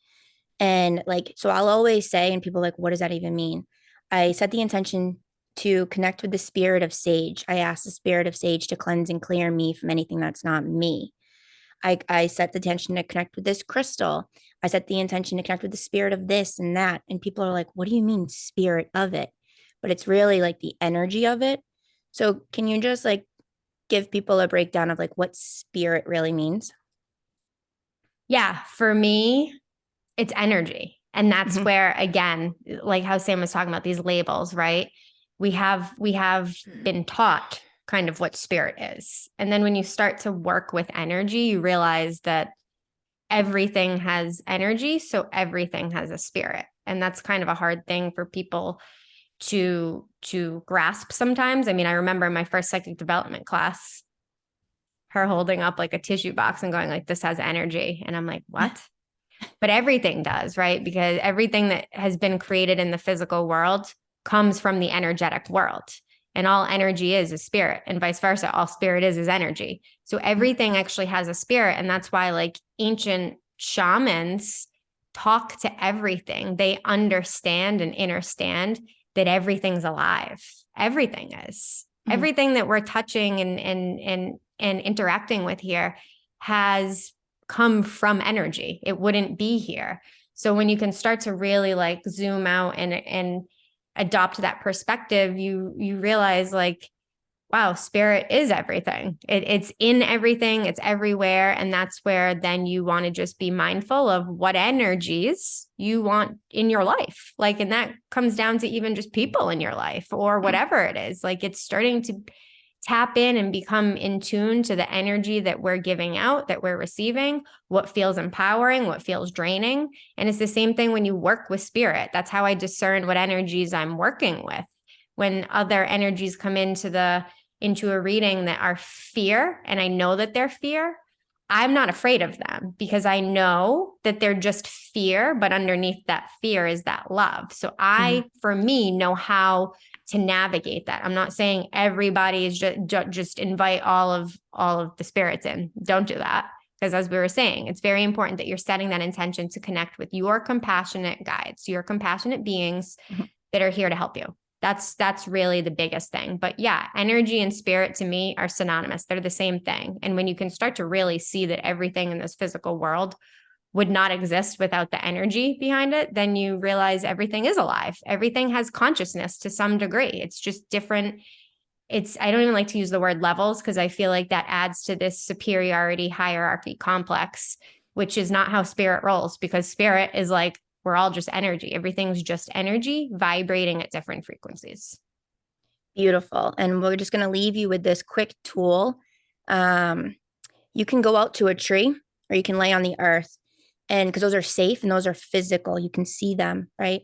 And like, so I'll always say, and people are like, what does that even mean? I set the intention to connect with the spirit of sage. I ask the spirit of sage to cleanse and clear me from anything that's not me. I set the intention to connect with this crystal. I set the intention to connect with the spirit of this and that. And people are like, what do you mean spirit of it? But it's really like the energy of it. So can you just like give people a breakdown of like what spirit really means? Yeah, for me, it's energy. And that's where, again, like how Sam was talking about these labels, right? We have been taught kind of what spirit is. And then when you start to work with energy, you realize that everything has energy. So everything has a spirit. And that's kind of a hard thing for people to grasp sometimes. I mean, I remember in my first psychic development class, her holding up like a tissue box and going like, this has energy. And I'm like, what? But everything does, right? Because everything that has been created in the physical world comes from the energetic world. And all energy is spirit, and vice versa. All spirit is energy. So everything actually has a spirit. And that's why like ancient shamans talk to everything. They understand and understand that everything's alive. Everything is. Everything that we're touching and interacting with here has come from energy. It wouldn't be here. So when you can start to really like zoom out and adopt that perspective, you realize like, wow, spirit is everything. It's in everything. It's everywhere. And that's where then you want to just be mindful of what energies you want in your life. Like, and that comes down to even just people in your life or whatever it is. Like it's starting to tap in and become in tune to the energy that we're giving out, that we're receiving, what feels empowering, what feels draining. And it's the same thing when you work with spirit. That's how I discern what energies I'm working with. When other energies come into a reading that are fear, and I know that they're fear, I'm not afraid of them because I know that they're just fear, but underneath that fear is that love. So for me, know how to navigate that. I'm not saying everybody is just invite all of the spirits in. Don't do that. Because as we were saying, it's very important that you're setting that intention to connect with your compassionate guides, your compassionate beings that are here to help you. That's really the biggest thing. But yeah, energy and spirit to me are synonymous. They're the same thing. And when you can start to really see that everything in this physical world would not exist without the energy behind it, then you realize everything is alive. Everything has consciousness to some degree. It's just different. I don't even like to use the word levels because I feel like that adds to this superiority hierarchy complex, which is not how spirit rolls, because spirit is like, we're all just energy. Everything's just energy vibrating at different frequencies. Beautiful. And we're just going to leave you with this quick tool. You can go out to a tree or you can lay on the earth, and because those are safe and those are physical, you can see them, right?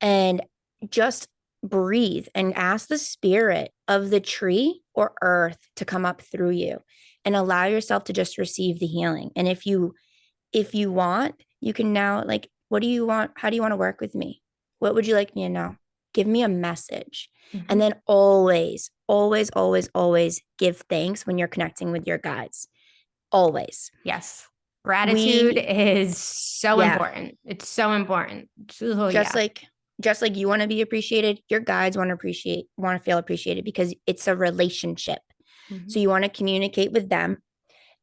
And just breathe and ask the spirit of the tree or earth to come up through you and allow yourself to just receive the healing. And if you want, you can now, like, what do you want? How do you want to work with me? What would you like me to know? Give me a message. And then always, always, always, always give thanks when you're connecting with your guides. Always. Yes. Gratitude is so important. It's so important. Just like you want to be appreciated, your guides want to feel appreciated because it's a relationship. So you want to communicate with them.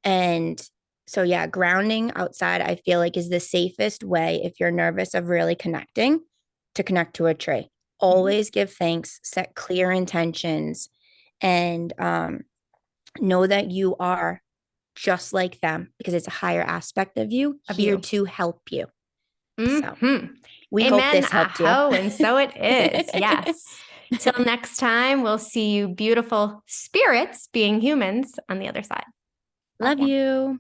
And so, yeah, grounding outside, I feel like, is the safest way if you're nervous of really connecting, to connect to a tree. Always give thanks, set clear intentions, and know that you are just like them because it's a higher aspect of you here to help you. So we hope this helped you. Oh, and so it is. Yes. Till next time, we'll see you beautiful spirits being humans on the other side. Love you.